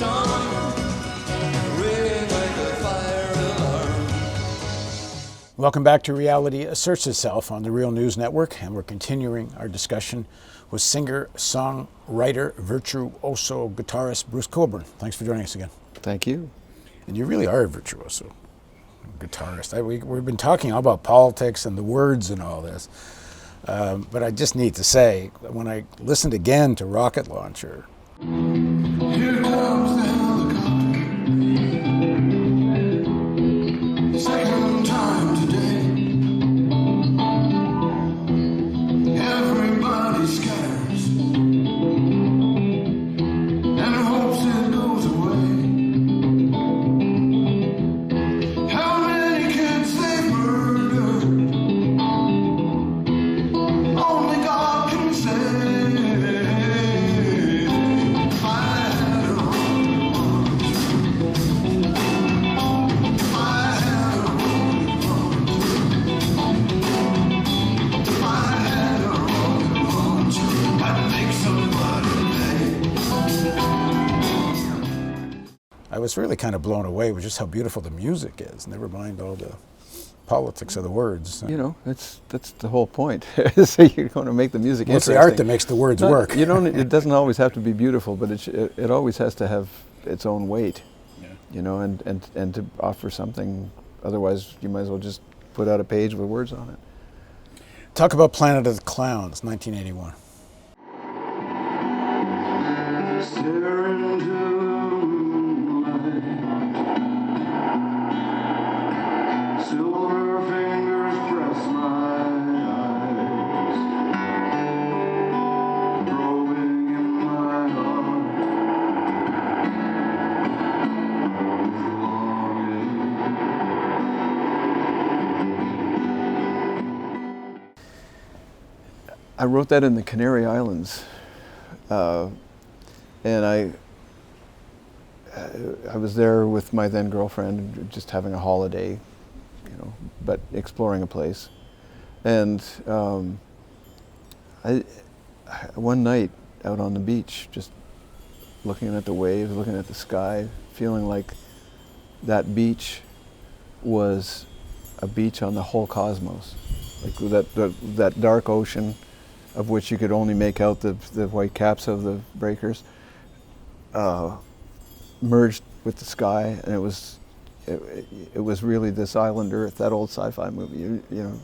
song, ringing like a fire alarm. Welcome back to Reality Asserts Itself on the Real News Network, and we're continuing our discussion with singer-songwriter, virtuoso guitarist Bruce Cockburn. Thanks for joining us again. Thank you. And you really are a virtuoso guitarist. We've been talking all about politics and the words and all this, but I just need to say, when I listened again to Rocket Launcher, Here comes the helicopter. Second time today. Everybody scatters and hopes it goes away. How many kids they murdered, only God can say. If I had a rocket launcher, if I had a rocket launcher, if I had a rocket launcher, I'd make somebody pay. I was really kind of blown away with just how beautiful the music is, never mind all the politics of the words. You know, that's the whole point. So you're going to make the music Well, it's interesting. the art that makes the words work. You don't. It doesn't always have to be beautiful, but it always has to have its own weight. Yeah. You know, and to offer something. Otherwise, you might as well just put out a page with words on it. Talk about Planet of the Clowns, 1981. Stare into the moonlight. Silver fingers press my eyes, probing in my heart with longing. I wrote that in the Canary Islands, and I was there with my then girlfriend, just having a holiday, you know, but exploring a place. And one night out on the beach, just looking at the waves, looking at the sky, feeling like that beach was a beach on the whole cosmos, like that dark ocean of which you could only make out the white caps of the breakers, merged with the sky, and it was really this island Earth, that old sci-fi movie, you know.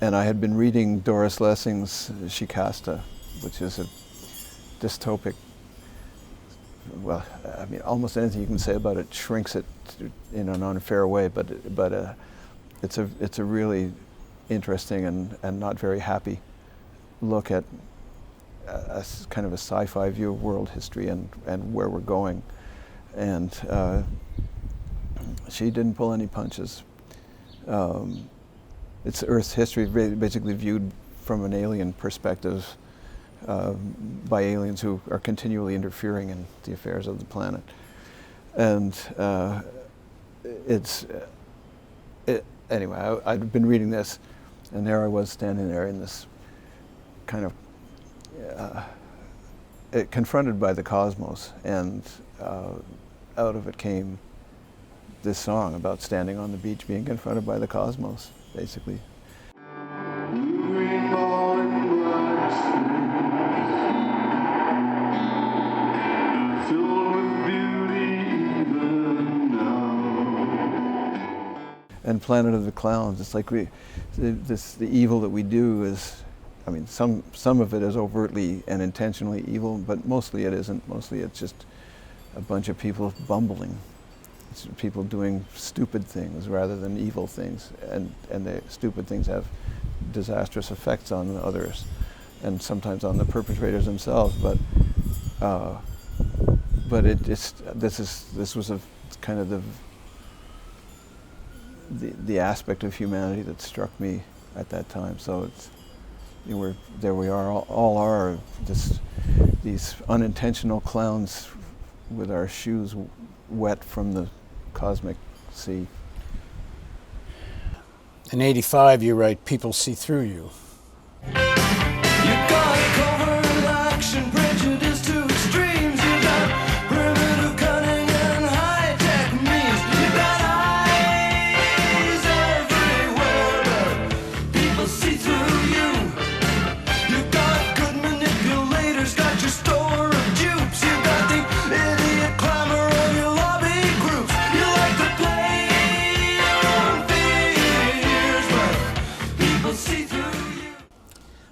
And I had been reading Doris Lessing's Shikasta, which is a dystopic. Well, I mean, almost anything you can say about it shrinks it in an unfair way, but it's a really interesting and not very happy look at a kind of a sci-fi view of world history and where we're going. And she didn't pull any punches. It's Earth's history basically viewed from an alien perspective by aliens who are continually interfering in the affairs of the planet. And anyway, I'd been reading this, and there I was standing there in this kind of confronted by the cosmos, and out of it came this song about standing on the beach, being confronted by the cosmos, basically. Green ball in black space, filled with beauty even now. And Planet of the Clowns, it's like the evil that we do is, I mean, some of it is overtly and intentionally evil, but mostly it isn't. Mostly it's just a bunch of people bumbling. It's people doing stupid things rather than evil things, and the stupid things have disastrous effects on others, and sometimes on the perpetrators themselves. But this was a kind of the aspect of humanity that struck me at that time. So it's, you know, there we are, all are these unintentional clowns with our shoes wet from the cosmic sea. In 85, you write, "People see through you." You got a covert action, prejudice too extreme.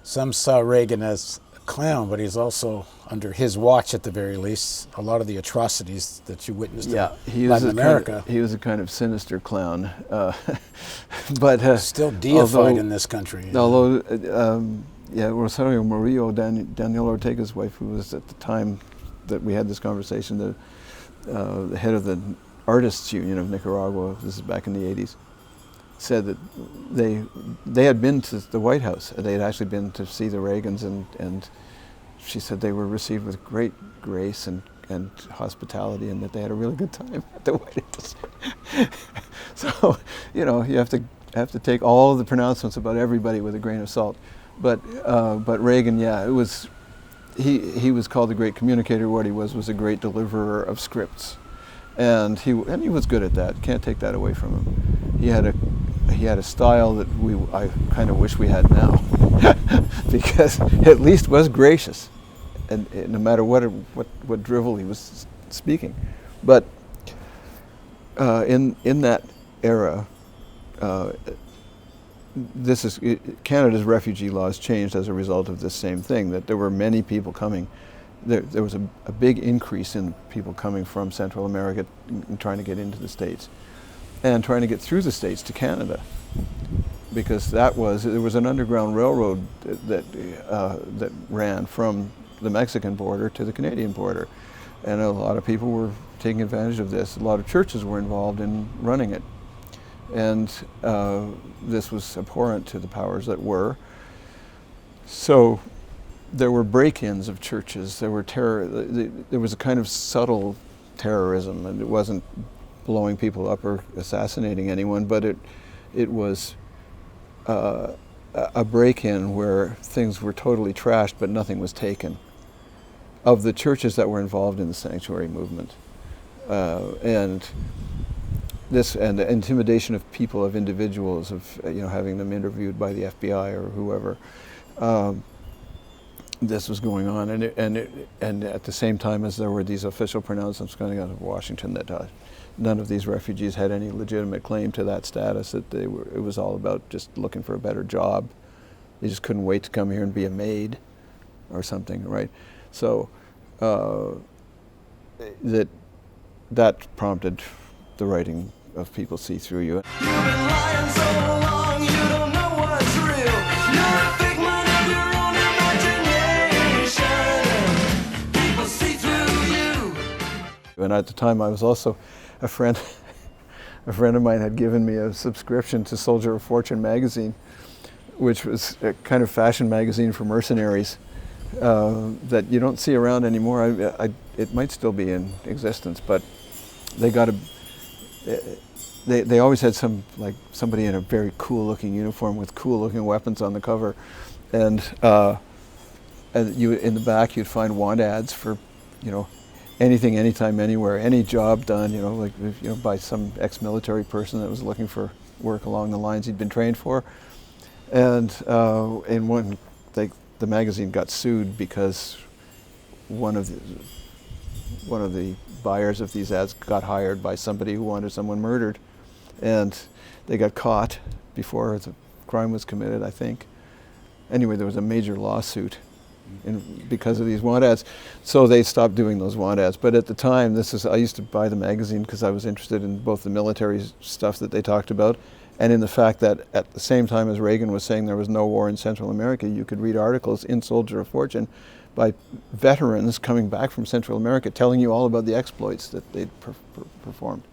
Some saw Reagan as a clown, but he's also, under his watch at the very least, a lot of the atrocities that you witnessed in Latin America. He was a kind of sinister clown, but still deified in this country. Although, Rosario Murillo, Daniel Ortega's wife, who was at the time that we had this conversation, the head of the Artists Union of Nicaragua, this is back in the 80s, said that they had been to the White House. They had actually been to see the Reagans, and she said they were received with great grace and hospitality, and that they had a really good time at the White House. So, you have to take all of the pronouncements about everybody with a grain of salt. But Reagan, it was he was called a great communicator. What he was a great deliverer of scripts, and he was good at that. Can't take that away from him. He had a style that I kind of wish we had now, because at least was gracious, and no matter what drivel he was speaking. But in that era, Canada's refugee laws changed as a result of this same thing, that there were many people coming. There was a big increase in people coming from Central America and trying to get into the States, and trying to get through the States to Canada, because there was an underground railroad that ran from the Mexican border to the Canadian border, and a lot of people were taking advantage of this. A lot of churches were involved in running it, and this was abhorrent to the powers that were. So there were break-ins of churches. There were there was a kind of subtle terrorism, and it wasn't blowing people up or assassinating anyone, but it was a break-in where things were totally trashed, but nothing was taken of the churches that were involved in the sanctuary movement, and the intimidation of people, of individuals, of having them interviewed by the FBI or whoever. This was going on, and at the same time as there were these official pronouncements coming out of Washington that none of these refugees had any legitimate claim to that status, that it was all about just looking for a better job. They just couldn't wait to come here and be a maid or something, right? So that prompted the writing of People See Through You. You've been lying so long, you don't know what's real. You're a figment of your own imagination. People see through you. And at the time, I was also a friend of mine had given me a subscription to Soldier of Fortune magazine, which was a kind of fashion magazine for mercenaries that you don't see around anymore. It might still be in existence, but they always had somebody in a very cool-looking uniform with cool-looking weapons on the cover, and you in the back you'd find want ads for, anything, anytime, anywhere, any job done, by some ex-military person that was looking for work along the lines he'd been trained for. And in one, the magazine got sued because one of the buyers of these ads got hired by somebody who wanted someone murdered, and they got caught before the crime was committed, I think. Anyway, there was a major lawsuit because of these want ads, so they stopped doing those want ads. But at the time, I used to buy the magazine because I was interested in both the military stuff that they talked about, and in the fact that at the same time as Reagan was saying there was no war in Central America, you could read articles in Soldier of Fortune by veterans coming back from Central America telling you all about the exploits that they'd performed,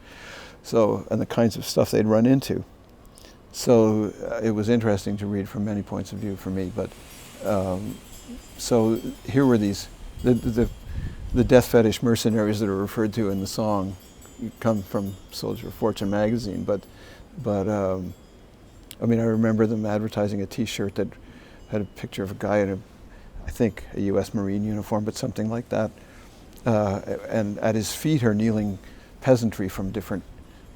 and the kinds of stuff they'd run into. So it was interesting to read from many points of view for me. But so here were the death fetish mercenaries that are referred to in the song come from Soldier of Fortune magazine. But I remember them advertising a T-shirt that had a picture of a guy in I think a U.S. Marine uniform, but something like that. And at his feet are kneeling peasantry from different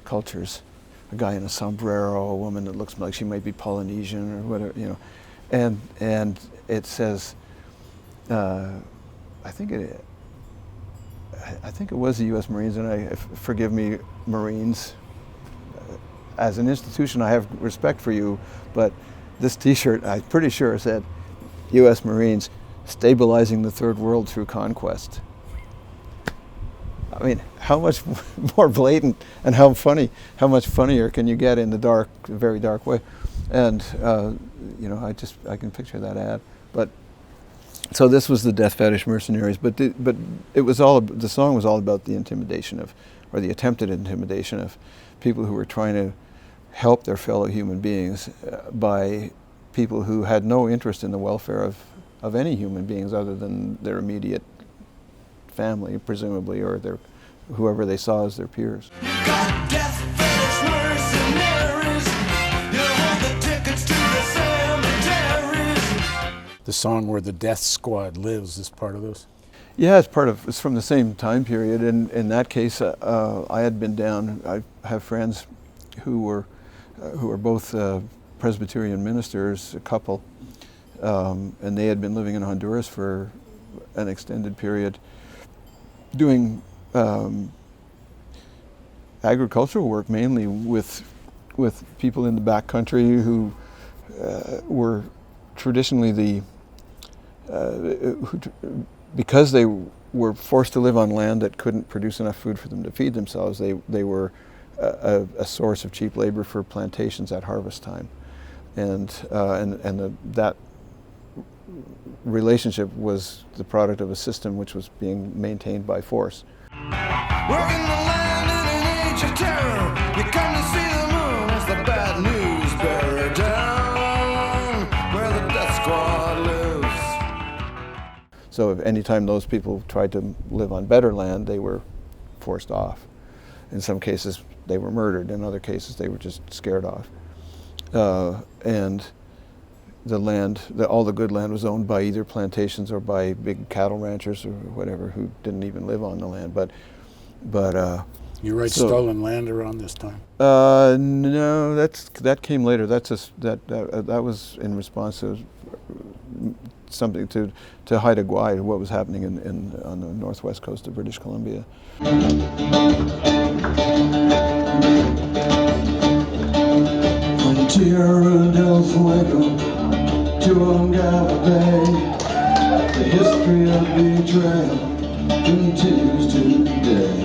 cultures. A guy in a sombrero, a woman that looks like she might be Polynesian or whatever, And it says, I think it was the U.S. Marines, and forgive me, Marines. As an institution, I have respect for you, but this T-shirt, I'm pretty sure said, U.S. Marines stabilizing the third world through conquest. I mean, how much more blatant and how much funnier can you get in the dark, very dark way? And, you know, I can picture that ad. But, so this was the Death Fetish Mercenaries, but it was the song was all about the intimidation of, or the attempted intimidation of people who were trying to help their fellow human beings by people who had no interest in the welfare of any human beings other than their immediate family, presumably, or whoever they saw as their peers. You got death fetish mercenaries. You want the tickets to the cemeteries. The song Where the Death Squad Lives is part of this? Yeah, it's from the same time period. And in that case, I had been down. I have friends who were both Presbyterian ministers, a couple, and they had been living in Honduras for an extended period, doing agricultural work mainly with people in the back country who were traditionally because they were forced to live on land that couldn't produce enough food for them to feed themselves. They were a source of cheap labor for plantations at harvest time, and that relationship was the product of a system which was being maintained by force. Working the land in an age of terror. You come to see the moon as the bad news bearer down where the death squad lives. So if any time those people tried to live on better land, they were forced off. In some cases, they were murdered. In other cases, they were just scared off. And the land, all the good land was owned by either plantations or by big cattle ranchers or whatever who didn't even live on the land. But You write stolen land around this time? no, that came later. That was in response to something to Haida Gwaii, what was happening on the northwest coast of British Columbia. From Tierra del Fuego to Ungava Bay, the history of betrayal continues today.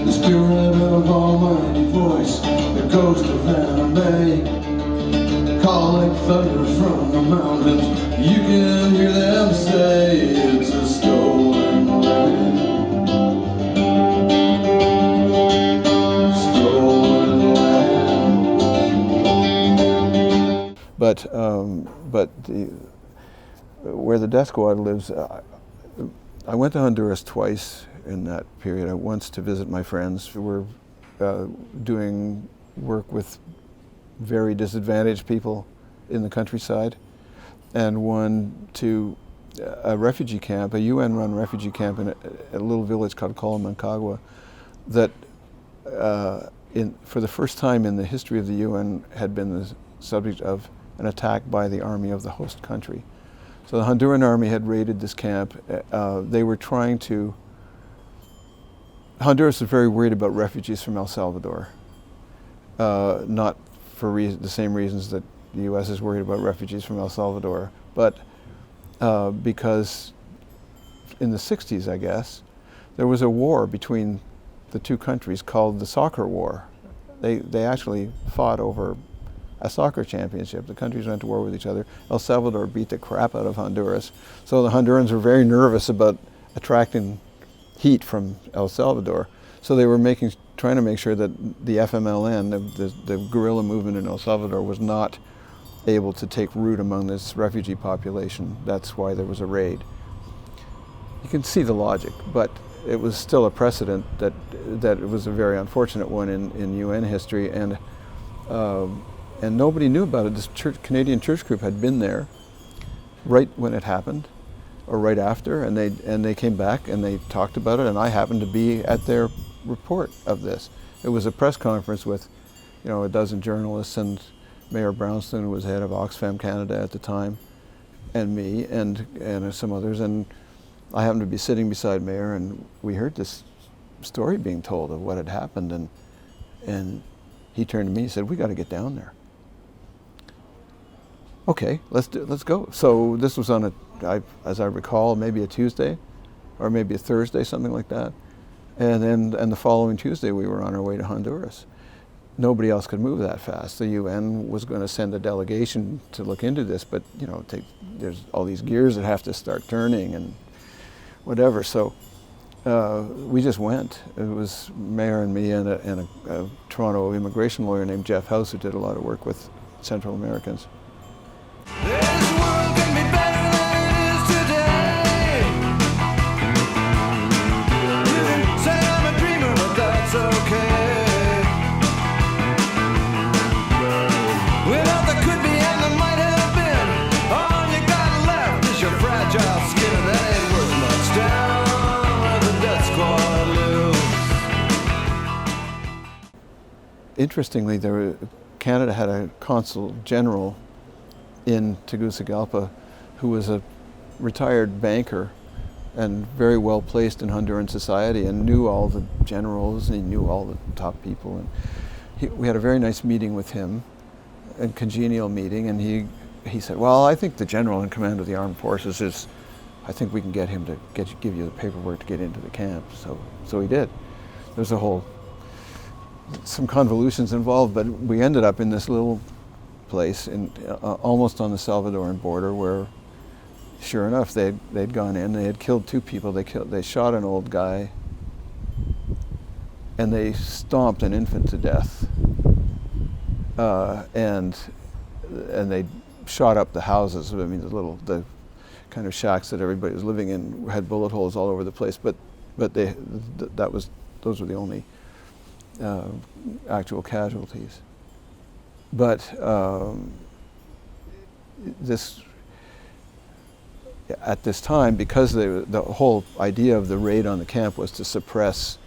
The spirit of almighty voice, the coast of Hannah Bay, call like thunder from the mountains. You can hear them say it's a stolen land. Stolen land. But where the Death Squad lives, I went to Honduras twice in that period. Once to visit my friends who were doing work with very disadvantaged people in the countryside, and one to a refugee camp, a UN-run refugee camp in a little village called Colamancagua, that for the first time in the history of the UN had been the subject of an attack by the army of the host country. So the Honduran army had raided this camp. They were trying to. Honduras was very worried about refugees from El Salvador, not for the same reasons that the U.S. is worried about refugees from El Salvador, but because in the 60s, I guess, there was a war between the two countries called the Soccer War. They actually fought over a soccer championship. The countries went to war with each other. El Salvador beat the crap out of Honduras. So the Hondurans were very nervous about attracting heat from El Salvador. So they were trying to make sure that the FMLN, the guerrilla movement in El Salvador, was not able to take root among this refugee population. That's why there was a raid. You can see the logic, but it was still a precedent that it was a very unfortunate one in UN history, and nobody knew about it. This Canadian church group had been there right when it happened, or right after, and they came back and they talked about it, and I happened to be at their report of this. It was a press conference with, a dozen journalists, and Mayor Brownstone, who was head of Oxfam Canada at the time, and me, and some others, and I happened to be sitting beside Mayor, and we heard this story being told of what had happened, and he turned to me and said, "We got to get down there." okay, let's go. So this was on as I recall, maybe a Tuesday, or maybe a Thursday, something like that. And the following Tuesday, we were on our way to Honduras. Nobody else could move that fast. The UN was going to send a delegation to look into this, but there's all these gears that have to start turning and whatever. So we just went. It was Mayor and me and a Toronto immigration lawyer named Jeff House, who did a lot of work with Central Americans. This world can be better than it is today. You can say I'm a dreamer, but that's okay. Without the could be and the might have been, all you got left is your fragile skin. That ain't worth much down where the death squad lives. Interestingly, Canada had a consul general in Tegucigalpa who was a retired banker and very well placed in Honduran society and knew all the generals and he knew all the top people. And we had a very nice meeting with him, a congenial meeting, and he said, well, I think the general in command of the armed forces I think we can get him to give you the paperwork to get into the camp. So he did. There's some convolutions involved, but we ended up in this little place almost on the Salvadoran border where, sure enough, they'd gone in. They had killed 2 people. They shot an old guy, and they stomped an infant to death. And they shot up the houses. I mean, the kind of shacks that everybody was living in had bullet holes all over the place. But those were the only actual casualties. But at this time, because the whole idea of the raid on the camp was to suppress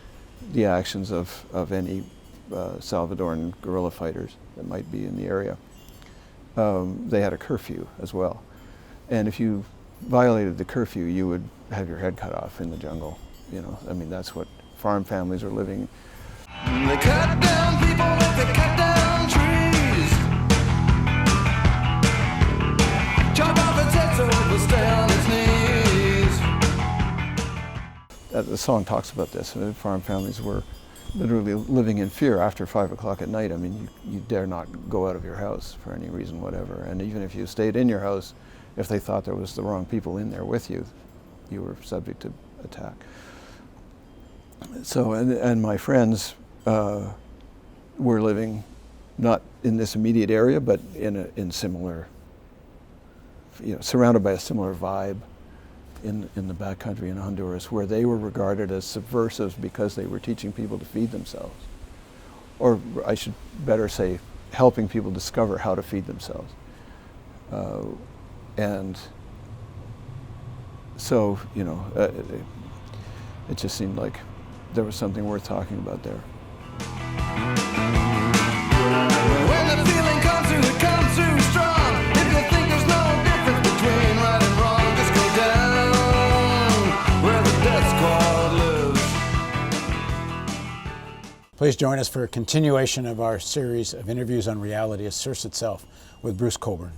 the actions of any Salvadoran guerrilla fighters that might be in the area, they had a curfew as well. And if you violated the curfew, you would have your head cut off in the jungle. I mean, that's what farm families are living. They cut down people like they cut down trees. Chop off its head so it will stay on its knees. The song talks about this. Farm families were literally living in fear after 5 o'clock at night. I mean, you dare not go out of your house for any reason whatever. And even if you stayed in your house, if they thought there was the wrong people in there with you, you were subject to attack. So, and my friends were living not in this immediate area, but in similar, surrounded by a similar vibe in the backcountry in Honduras, where they were regarded as subversives because they were teaching people to feed themselves. Or I should better say, helping people discover how to feed themselves. And so, it just seemed like there was something worth talking about there. When the feeling comes through, it comes through strong. If you think there's no difference between right and wrong, just go down where the death squad lives. Please join us for a continuation of our series of interviews on reality asserts itself with Bruce Cockburn.